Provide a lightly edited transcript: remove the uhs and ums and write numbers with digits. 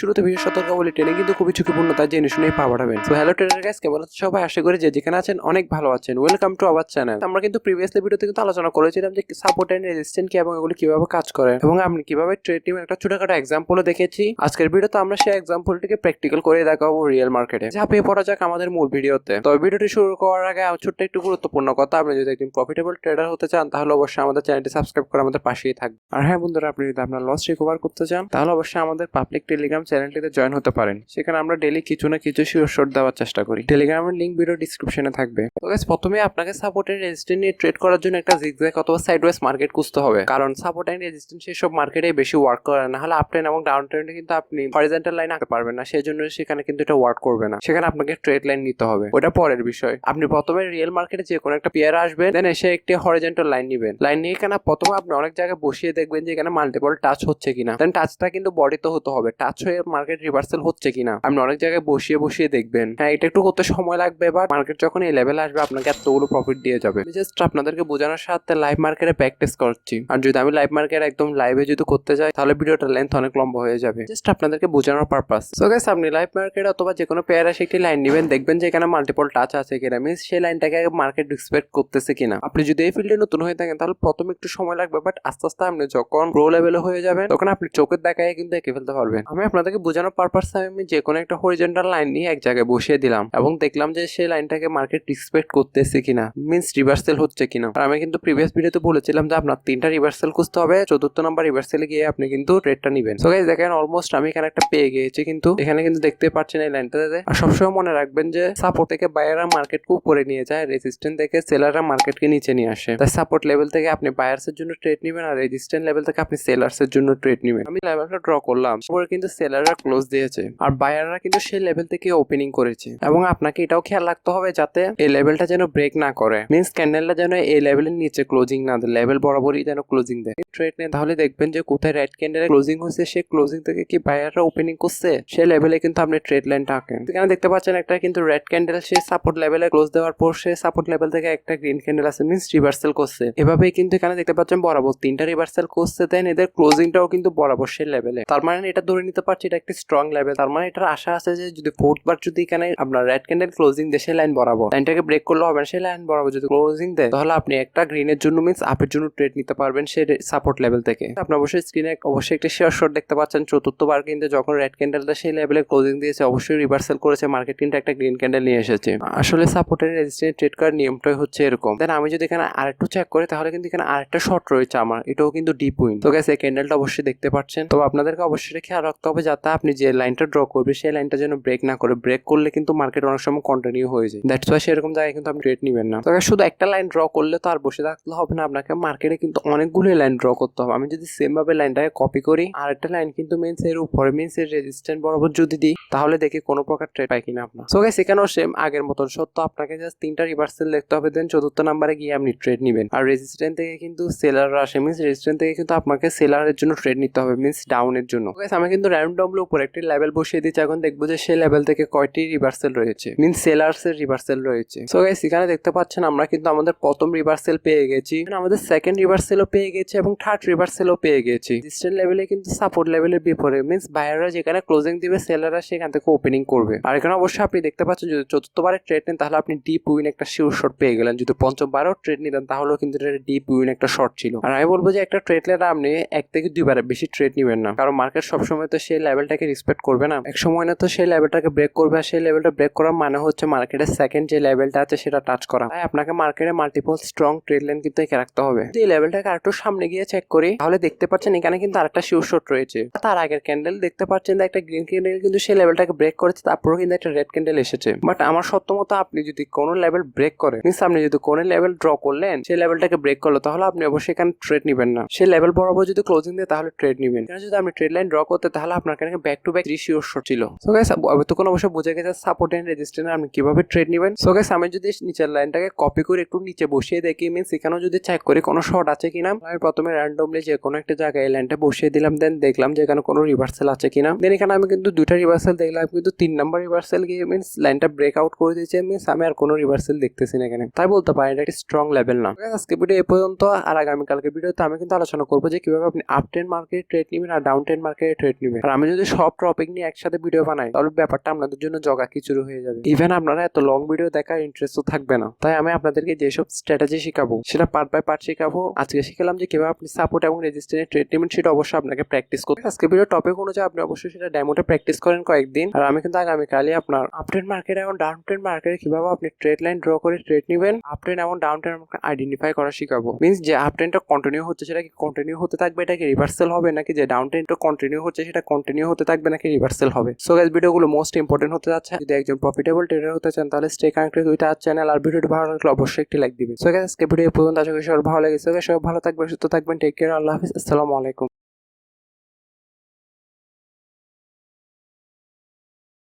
শুরুতে বিশেষ সতর্কাবলী ট্রেনিং কিন্তু খুবই ঝুঁকিপূর্ণ, তাই জেনে শুনেই পা বাড়াবেন। তো হ্যালো ট্রেডার গাইস, কেমন আছেন সবাই? আশা করি যে যেখানে আছেন অনেক ভালো আছেন। Welcome to our channel. আমরা কিন্তু প্রিভিয়াসলি ভিডিওতে কিন্তু আলোচনা করেছিলাম যে সাপোর্ট এন্ড রেজিস্ট্যান্ট কি এবং এগুলো কিভাবে কাজ করে এবং আপনি কিভাবে ট্রেড নিবেন একটা ছোটখাটো এক্সাম্পলও দেখেছি। আজকের ভিডিওতে আমরা সেই এক্সাম্পলটিকে প্র্যাকটিক্যাল করে দেখাবো রিয়েল মার্কেটে। ঝাঁপিয়ে পড়া যাক আমাদের মূল ভিডিওতে। তবে ভিডিওটি শুরু করার আগে ছোট্ট একটু গুরুত্বপূর্ণ কথা, আপনি যদি একজন প্রফিটেবল ট্রেডার হতে চান তাহলে অবশ্যই আমাদের চ্যানেলটি সাবস্ক্রাইব করে আমাদের পাশেই থাকবেন। আর হ্যাঁ বন্ধুরা, আপনি যদি আপনার লস রিকভার করতে চান তাহলে অবশ্যই আমাদের পাবলিক টেলিগ্রাম চ্যানেলটিতে জয়েন হতে পারেন। সেখানে আমরা ডেইলি কিছু না কিছু শিওর দেওয়ার চেষ্টা করি। টেলিগ্রামের লিংক ভিডিও ডিসক্রিপশনে থাকবে। তো গাইস, প্রথমে আপনাকে সাপোর্ট এন্ড রেজিস্ট্যান্ট নিয়ে ট্রেড করার জন্য একটা জিগজ্যাগ অথবা সাইডওয়েজ মার্কেট খুঁজতে হবে, কারণ সাপোর্ট এন্ড রেজিস্ট্যান্ট সেসব মার্কেটে বেশি ওয়ার্ক করে না। হলে আপ ট্রেন্ড এবং ডাউন ট্রেন্ডে কিন্তু আপনি হরিজন্টাল লাইন আঁকতে পারবেন না, সেই জন্য সেখানে কিন্তু এটা ওয়ার্ক করবে না। সেখানে আপনাকে ট্রেড লাইন নিতে হবে, ওটা পরের বিষয়। আপনি প্রথমে রিয়েল মার্কেটে যে কোনো একটা পেয়ার আসবেন, দেন এসে একটি হরিজন্টাল লাইন নিবেন। লাইন নিয়ে এখানে প্রথমে আপনি অনেক জায়গায় বসিয়ে দেখবেন যে এখানে মাল্টিপল টাচ হচ্ছে কিনা। দেন টাচটা কিন্তু বডিতে হতে হবে, টাচ হয়ে মার্কেট রিভার্সাল হচ্ছে কিনা আপনি অনেক জায়গায় বসিয়ে দেখবেন। হ্যাঁ, এটা একটু করতে সময় লাগবে, বাট মার্কেট যখন এই লেভেলে আসবে আপনাকে এতগুলো প্রফিট দিয়ে যাবে। জাস্ট আপনাদেরকে বোঝানোর সাথে লাইভ মার্কেটে প্র্যাকটিস করছি। আর যদি আমি লাইভ মার্কেট একদম লাইভে যদি করতে যাই তাহলে ভিডিওটা লেন্থ অনেক লম্বা হয়ে যাবে। জাস্ট আপনাদেরকে বোঝানোর পারপাস। সো গাইস, আপনি লাইভ মার্কেট অথবা যে কোনো পেয়ার এসে একটি লাইন নেবেন, দেখবেন যে এখানে মাল্টিপল টাচ আছে কিনা, মিনস সেই লাইনটাকে মার্কেট রিসপেক্ট করতেছে কিনা। আপনি যদি এই ফিল্ডে নতুন হয়ে থাকেন তাহলে প্রথমে একটু সময় লাগবে, বাট আস্তে আস্তে আপনি যখন প্রো লেভেলে হয়ে যাবেন তখন আপনি চোখের দেখায় কিন্তু এঁকে ফেলতে পারবেন। আমি আপনাদেরকে বোঝানোর পারপাস আমি যে কোনো একটা হরিজন্টাল লাইন নিয়ে এক জায়গায় বসিয়ে দিলাম এবং দেখলাম যে সেই লাইনটাকে মার্কেট রিসপেক্ট করতেছে কিনা, মিনস রিভার্সাল হচ্ছে কিনা। আর আমি কিন্তু প্রিভিয়াস ভিডিওতে বলেছিলাম যে আপনার 3টা রিভার্সাল খুঁজতে হবে, 4র্থ নাম্বার রিভার্সালে গিয়ে আপনি কিন্তু ট্রেডটা নেবেন। সো গাইস, দেখেন অলমোস্ট আমি এখানে একটা পেয়ে গিয়েছি, কিন্তু এখানে কিন্তু দেখতে পাচ্ছেন এই লাইনটাতে। আর সবসময় মনে রাখবেন যে সাপোর্ট থেকে বায়াররা মার্কেটকে উপরে নিয়ে যায়, রেজিস্ট্যান্ট থেকে সেলাররা মার্কেটকে নিচে নিয়ে আসে। তাই সাপোর্ট লেভেল থেকে আপনি বায়ার্সের জন্য ট্রেড নেবেন আর রেজিস্ট্যান্ট লেভেল থেকে আপনি সেলার্সের জন্য ট্রেড নেবেন। আমি লেভেলটা ড্র করলাম, তারপরে কিন্তু সেলাররা ক্লোজ দিয়েছে আর বায়াররা কিন্তু সেই লেভেল থেকে ওপেনিং করেছে। এবং আপনাকে এটাও খেয়াল রাখতে হবে যাতে এই লেভেলটা যেন ব্রেক না করে, মিনস ক্যান্ডেলটা যেন এই লেভেলের নিচে ক্লোজিং না দেয়, লেভেল বরাবরই যেন ক্লোজিং দেয়। ট্রেড নেই তাহলে দেখবেন যে কোথায় রেড ক্যান্ডেলে ক্লোজিং হচ্ছে, সেই ক্লোজিং থেকে কি বায়াররা ওপেনিং করছে সেই লেভেলে কিন্তু আপনি ট্রেড লাইনটা আঁকেন। এখানে দেখতে পাচ্ছেন একটা কিন্তু রেড ক্যান্ডেল সেই সাপোর্ট লেভেলে ক্লোজ দেওয়ার পর সেই সাপোর্ট লেভেল থেকে একটা গ্রিন ক্যান্ডেল আছে, মিনস রিভার্সাল করছে। এভাবেই কিন্তু এখানে দেখতে পাচ্ছেন বরাবর 3টা রিভার্সাল করছে, দেন এদের ক্লোজিংটাও কিন্তু বরাবর সেই লেভেলে। তার মানে এটা ধরে নিতে পারছি এটা একটা স্ট্রং লেভেল। তার মানে এটার আশা আছে যে যদি 4th বার যদি এখানে আপনার রেড ক্যান্ডেল ক্লোজিং দেয় সেই লাইন বরাবর, লাইনটাকে ব্রেক করলে হবে না, সেই লাইন বরাবর যদি ক্লোজিং দেয় তাহলে আপনি একটা গ্রিনের জন্য মিনস আপের জন্য ট্রেড নিতে পারবেন সেই সাপোর্ট লেভেল থেকে। আপনি অবশ্যই স্ক্রিনে অবশ্যই একটা শেয়ার শট দেখতে পাচ্ছেন। 4র্থ বার কিন্তু যখন রেড ক্যান্ডেলটা সেই লেভেলে ক্লোজিং দিয়েছে অবশ্যই রিভার্সাল করেছে, মার্কেট কিন্তু একটা গ্রিন ক্যান্ডেল নিয়ে এসেছে। আসলে সাপোর্টের রেজিস্ট্যান্ট ট্রেড করার নিয়মটাই হচ্ছে এরকম। দেন আমি যদি এখানে আরেকটু চেক করি তাহলে কিন্তু এখানে আরেকটা শর্ট রয়েছে আমার, এটাও কিন্তু ডিপ উইন। তো গাইস, এই ক্যান্ডেলটা অবশ্যই দেখতে পাচ্ছেন। তো আপনাদেরকে অবশ্যই খেয়াল রাখতে হবে যাতে আপনি যে লাইনটা ড্র করবে সেই লাইনটা যেন ব্রেক না করে। ব্রেক করলে কিন্তু মার্কেট অনেক সময় কন্টিনিউ হয়ে যায়। দ্যাটস ওয়াই সেরকম জায়গায় কিন্তু আপনি ট্রেড নেবেন না। তো শুধু একটা লাইন ড্র করলে তো আর বসে থাকতে হবে না, আপনাকে মার্কেটে কিন্তু অনেকগুলো লাইন ড্র করতে হবে। আমি যদি সেম ভাবে লাইনটাকে কপি করি আর একটা লাইন কিন্তু মিনস এর উপরে মিনস এর রেজিস্ট্যান্ট বরাবর যদি দিই তাহলে দেখি কোনো প্রকার ট্রেড পাই কিনা আপনার। সো গাইস, এখানেও সেম আগের মতন সত্য, আপনাকে জাস্ট 3টা রিভার্সাল দেখতে হবে, দেন 4র্থ নাম্বারে গিয়ে আপনি ট্রেড নেবেন। আর রেজিস্ট্যান্ট থেকে কিন্তু সেলার আসে, মিনস রেজিস্ট্যান্ট থেকে কিন্তু আপনাকে সেলারের জন্য ট্রেড নিতে হবে, মিনস ডাউনের জন্য। গাইস, আমি কিন্তু র্যান্ডমলি উপরে একটি লেভেল বসিয়ে দিচ্ছি, এখন দেখবো যে সেই লেভেল থেকে কয়টি রিভার্সাল রয়েছে, মিনস সেলার্স এর রিভার্সাল রয়েছে। সো গাইস, এখানে দেখতে পাচ্ছেন আমরা কিন্তু আমাদের প্রথম রিভার্সাল পেয়ে গেছি, আমাদের সেকেন্ড রিভার্সালও পেয়ে গেছি এবং থার্ড রিভার্সালও পেয়ে গেছি। রেজিস্ট্যান্ট লেভেলে কিন্তু সাপোর্ট লেভেলের বিপরীতে, মিনস বায়াররা যেখানে ক্লোজিং দিবে সেলাররা সেখান থেকে ওপেনিং করবে। আর এখানে অবশ্যই আপনি দেখতে পাচ্ছেন যদি 4র্থ বারে ট্রেড নেন তাহলে আপনি ডিপ উইন একটা শিওর শট পেয়ে গেলেন। যদি 5ম বারেও ট্রেড নিতেন তাহলেও কিন্তু এটা ডিপ উইন একটা শর্ট ছিল। আর আমি বলবো যে একটা ট্রেড নিলে আপনি 1 থেকে 2 বারে বেশি ট্রেড নেবেন না, কারণ মার্কেট সবসময় তো সেই লেভেলটাকে রেসপেক্ট করবে না। এক সময় না তো সেই লেভেলটাকে ব্রেক করবে, আর সেই লেভেলটা ব্রেক করার মানে হচ্ছে মার্কেটের সেকেন্ড যে লেভেলটা আছে সেটা টাচ করা। তাই আপনাকে মার্কেটে মাল্টিপল স্ট্রং ট্রেড লাইন কিন্তু এঁকে রাখতে হবে। যদি এই লেভেলটাকে আরেকটু সামনে গিয়ে চেক করি তাহলে দেখতে পাচ্ছেন এখানে কিন্তু আরেকটা শিওর শট রয়েছে। তার আগের ক্যান্ডেল দেখতে পাচ্ছেন যে একটা গ্রিন ক্যান্ডেল কিন্তু সেই লেভেলটাকে ব্রেক করেছে, তারপরে কিন্তু একটা রেড ক্যান্ডেল এসেছে। বাট আমার সত্য মতো আপনি যদি কোনো লেভেল ব্রেক করে, মিনস আপনি যদি কোনো লেভেল ড্র করলেন সেই লেভেলটাকে ব্রেক করলো তাহলে আপনি অবশ্যই এখানে ট্রেড নেবেন না। সেই লেভেল বরাবর যদি ক্লোজিং দেয় তাহলে ট্রেড নেবেন। যদি আপনি ট্রেড লাইন ড্র করতে তাহলে আপনার কাছে back to back 3 sure shot ছিল। সো গাইস, এতক্ষণ অবশ্যই বুঝে গেছে সাপোর্ট এন্ড রেজিস্ট্যান্ট আপনি কিভাবে ট্রেড নেবেন। সো গাইস, আমি যদি নিচের লাইনটাকে কপি করে একটু নিচে বসিয়ে দেখি, মিনস এখানেও যদি চেক করি কোনো শর্ট আছে কিনা। আমি প্রথমে র্যান্ডমলি যে কোনো একটা জায়গায় এই লাইনটা বসিয়ে দিলাম, দেন দেখলাম যে এখানে কোনো রিভার্সাল আছে কিনা। দেন এখানে আমি কিন্তু 2টা রিভার্সাল দেখলাম, কিন্তু 3 নাম্বার রিভার্সাল গিয়ে মিনস লাইনটা ব্রেক আউট করে দিয়েছে, মিনস আমি আর কোনো রিভার্সাল দেখতেছি না এখানে। তাই বলতে পারি এটা একটা স্ট্রং লেভেল না। আজকে ভিডিও এই পর্যন্ত। আর আগামীকালকে ভিডিওতে আমি কিন্তু আলোচনা করবো যে কিভাবে আপনি আপ ট্রেন্ড মার্কেটে ট্রেড নেবেন আর ডাউন ট্রেন্ড মার্কেটে ট্রেড নেবেন। আর আমি যদি সব টপিক নিয়ে একসাথে ভিডিও বানাই তাহলে ব্যাপারটা আপনাদের জন্য জগা খিচুড়ি হয়ে যাবে। ইভেন আপনারা এত লং ভিডিও দেখার ইন্টারেস্টও থাকবে না। তাই আমি আপনাদেরকে যেসব স্ট্র্যাটেজি শেখাবো সেটা পার্ট বাই পার্ট শেখাবো। আজকে শিখালাম যে কিভাবে আপনি সাপোর্ট এবং রেজিস্ট্যান্সে ট্রেড নেবেন, সেটা অবশ্যই আপনাকে প্র্যাকটিস করতে। আজকে ভিডিও টপিক অনুযায়ী আপনি অবশ্যই সেটা ডেমোতে প্র্যাকটিস করেন কয়েকদিন। আর আমি কিন্তু আগামীকালই আপনার আপট্রেন্ড মার্কেট এবং ডাউন ট্রেন্ড মার্কেটে কিভাবে আপনি ট্রেড লাইন ড্র করে ট্রেড নেবেন, আপট্রেন্ড এবং ডাউন ট্রেন্ড আইডেন্টিফাই করা শিখাবো। মিনস যে আপট্রেন্ডটা কন্টিনিউ হচ্ছে সেটা কি কন্টিনিউ হতে থাকবে, এটা কি রিভার্সাল হবে, নাকি যে ডাউন ট্রেন্ডটা কন্টিনিউ হচ্ছে সেটা কন্টিনিউ হতে থাকবে নাকি রিভার্সাল হবে। সো গাইস ভিডিওগুলো মোস্ট ইম্পর্টেন্ট হতে যাচ্ছে। যদি একজন প্রফিটেবল ট্রেডার হতে চান তাহলে stay connected with our channel. আর ভিডিওটি ভালো লাগলে অবশ্যই একটি লাইক দিবেন। সো গাইস আজকে ভিডিও পর্যন্ত, আশা করি সবাই ভালো লেগেছে। সবাই ভালো থাকবেন, সুস্থ থাকবেন। টেক কেয়ার, আল্লাহ হাফিজ, আসসালামু আলাইকুম।